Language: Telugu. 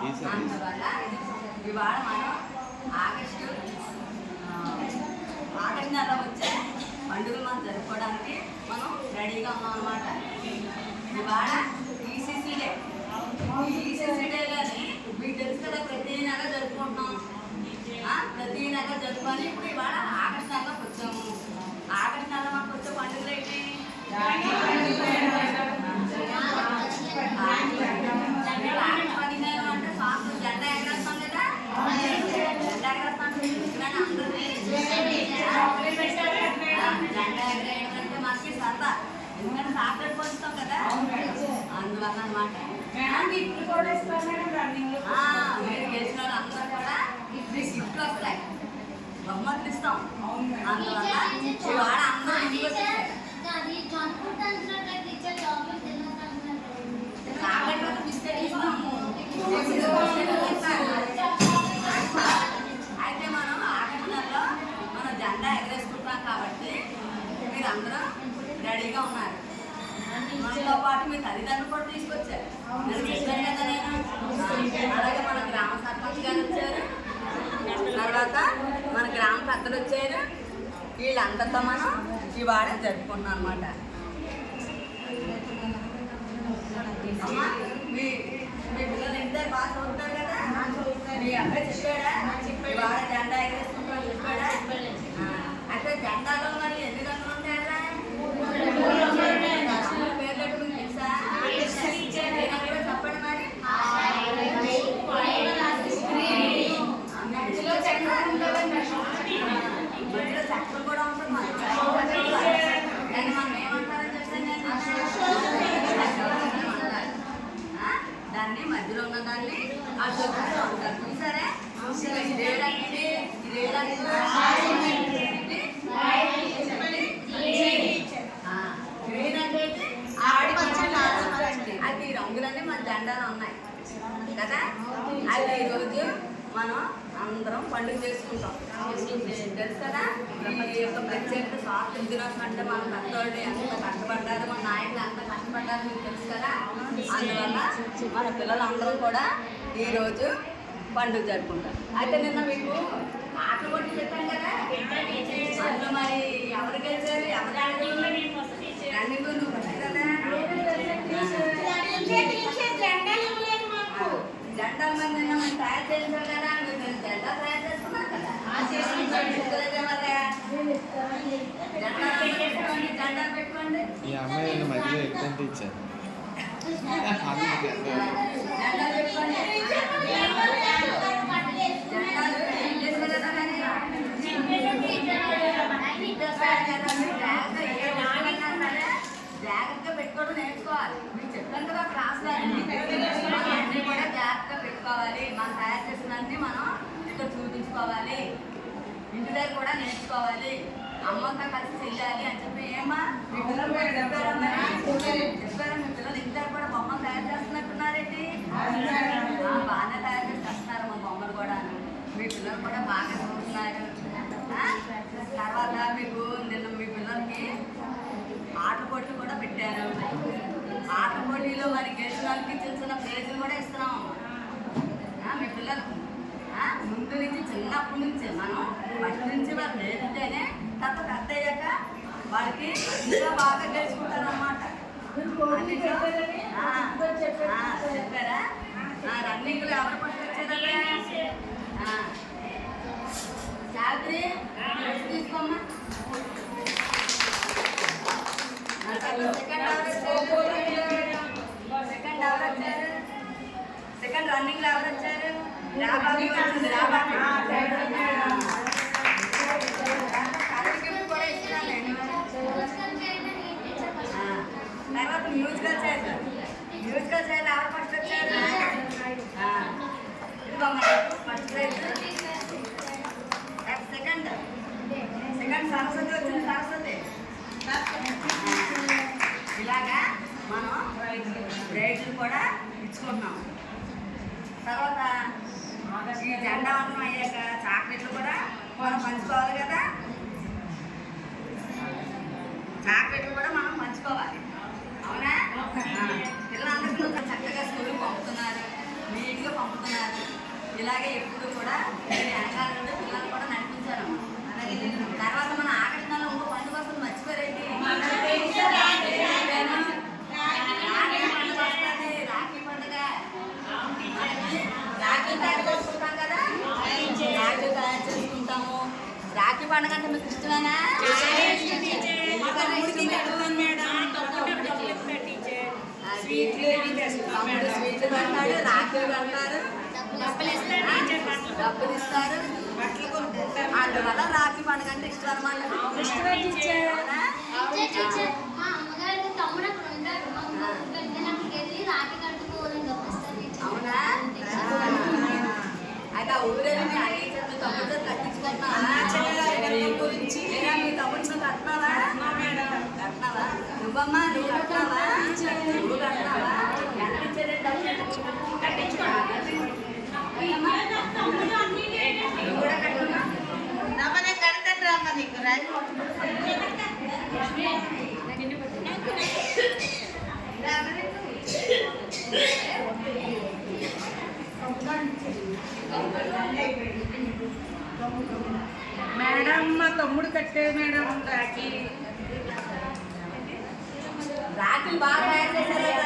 అందువల్ల ఇవాళ మనం ఆగస్టు నెల వచ్చే పండుగలు మనం జరుపుకోవడానికి మనం రెడీగా ఉన్నాం అన్నమాట. ఇవాళ ఈసీసీ డే. ఈసీసీ డేలని మీకు తెలుసు కదా, ప్రతి నెల జరుపుకుంటున్నాం. ప్రతి నెల జరుపుకొని ఇప్పుడు ఇవాళ ఆగస్టు నెలలోకి వచ్చాము. ఆగస్టు నెల మనకు వచ్చే పండుగలు ఏంటి? ఆగస్టు 15 అంటే సాంగ్ జెండా ఎగరేస్తాం కదా, జెండా ఎగరేస్తాం. అందరినీ జెండా ఎగరేయడం అంటే మనకి సరదా, ఎందుకంటే సాటర్డే పోస్తాం కదా, అందువల్ల అన్నమాట. మీరు గెలిచిన వాళ్ళు అందరూ కూడా గిఫ్ట్లు వస్తాయి, బహుమతులు ఇస్తాం. అందువల్ల ఇవాళ అందరూ ఇంటికి వచ్చేసారు. అయితే మనం ఆగస్టు నెలలో మనం జెండా ఎగరేసుకుంటున్నాం కాబట్టి మీరు అందరూ రెడీగా ఉన్నారు. మనతో పాటు మీ తల్లిదండ్రులు కూడా తీసుకొచ్చారు. నేను చెప్పాను కదా నేను. అలాగే మన గ్రామ సర్పంచ్ గారు వచ్చారు, తర్వాత మన గ్రామ పెద్దలు వచ్చారు. వీళ్ళందరితో మనం ఇవాళ జరుపుకుంటున్నాం అన్నమాట. మీ పిల్లలు ఇంటర్ బాగా చదువుతారు కదా, మీ అబ్బాయి చెప్పాడా ఇవాళ జెండా ఎగరేసుకుంటారు చెప్పాడా? అయితే జెండాలో మరి ఎన్ని రంగులు ఉంటాయా? పేర్లు మీకు తెలుసా? చెప్పండి మరి. మధ్యలో చక్రం కూడా ఉంటుంది మరి. కానీ మనం ఏమంటారని చెప్తాను నేను, దాన్ని మధ్యలో ఉన్న దాన్ని అశోకంగా ఉంటారు. చూసారా? ఇదేంటి అది ఈ రంగులన్నీ మన జెండాలో ఉన్నాయి కదా. అది ఈరోజు మనం అందరం పండుగ చేసుకుంటాం, తెలుసు కదా. ఈ యొక్క ప్రత్యేక స్వాతంత్ర దినోత్సవం అంటే మన పెద్దవాళ్ళు ఎంత కష్టపడ్డారు, మన నాయకులు ఎంత కష్టపడ్డారు మీకు తెలుసు కదా. అందువల్ల మన పిల్లలందరం కూడా ఈరోజు పండుగ జరుపుకుంటారు. అయితే నిన్న మీకు ఆటలు కొట్టి పెట్టాం కదా, అందులో మరి ఎవరు గెలిచారు? ఎవరు రన్నింగ్ నువ్వు కొట్టావు కదా. జెండాలు మరి నిన్న మనం తయారు చేసాం కదా, మీరు జెండా తయారు చేసుకున్నాం కదా. జెండా పెట్టుకోండి. ఈ అమ్మాయి మధ్యలో ఎగ్జామ్ ఇచ్చారు. జెండా పెట్టుకోండి. జాగ్రత్తగా పెట్టుకోవడం నేర్చుకోవాలి. మీకు చెప్పాను కదా క్లాస్లో అన్నీ కూడా జాగ్రత్తగా పెట్టుకోవాలి. మనం తయారు చేసినన్నీ మనం ఇక్కడ చూపించుకోవాలి, ఇంటి దగ్గర కూడా నేర్చుకోవాలి, అమ్మంతా కలిసి చెయ్యాలి అని చెప్పి. ఏమా మీ పిల్లలు కూడా చెప్పారా? మీ పిల్లలు ఇంటి దగ్గర కూడా బొమ్మలు తయారు చేస్తున్నట్టున్నారేంటి? బాగానే తయారు చేస్తున్నారు మా బొమ్మలు కూడా. మీ పిల్లలు కూడా బాగా చదువుతున్నారు. తర్వాత మీకు నిన్న మీ పిల్లలకి ఆటల పోటీలు కూడా పెట్టారు. ఆటల పోటీలో మరి గెలిచిన వాళ్ళకి చిన్న చిన్న ప్రైజులు కూడా ఇస్తున్నాం మీ పిల్లలకు. ముందు నుంచి చిన్నప్పటి నుంచి మనం ఫస్ట్ నుంచి వాళ్ళు నేర్పితేనే తప్ప పెద్ద అయ్యాక వాళ్ళకి ఇంకా బాగా గెలుచుకుంటారు అన్నమాట. చెప్పారా? రన్నింగ్లో ఎవరు ఫస్ట్ వచ్చేదా? శాస్త్రి తీసుకోమ్మా. సెకండ్ రన్నింగ్ లో ఎవరు వచ్చారు? రాబాబీ వచ్చింది. రాబాబీ కూడా ఇస్తున్నాను నేను. తర్వాత మ్యూజికల్ చైర్ ఎవరు ఫస్ట్ వచ్చారు? First prize. సెకండ్ సరస్వతి వచ్చింది. సరస్వతి. ఇలాగా మనం ప్రైజులు కూడా ఇచ్చుకుంటున్నాం. తర్వాత ఈ జెండా వందనం అయ్యాక చాక్లెట్లు కూడా మనం పంచుకోవాలి కదా. చాక్లెట్లు కూడా మనం పంచుకోవాలి, అవునా? పిల్లలందరికీ చక్కగా స్కూల్కి పంపుతున్నారు, నీట్గా పంపుతున్నారు. ఇలాగే ఎప్పుడు కూడా వెనకాలంలో పిల్లలు కూడా నడిపించారు. తర్వాత మన ఆగస్టు నెలలో ఇంకో పండుగ వస్తుంది, మర్చిపోయారండి. రాఖీ పండుగ. రాఖీ తయారు చేసుకుంటాం కదా, రాఖీ తయారు చేసుకుంటాము. రాఖీ పండుగ అంటే మీకు ఇష్టమేనా? స్వీట్లు కడతాడు, రాఖీలు కడతారు, డబ్బులు ఇస్తారు, అందువల్ల రాఖీ పండుగ అంటే ఇష్టం అనమాట. అవునా? అయితే ఆ ఊరేది మీ టీచర్ మీ తమ్ముడితో కట్టించుకుంటున్నావా? మీ తమ్ముడితో కట్టినావా? కట్టినావా? నువ్వమ్మా నువ్వు కట్టినావా? నువ్వు కట్టినావా? ఎంత ఇచ్చేదే డబ్బులు? నువ్వు కూడా కట్టుకున్నా? మేడం మా తమ్ముడు కట్టే మేడం రాఖీ. రాఖీలు బాగా తయారు చేశారు.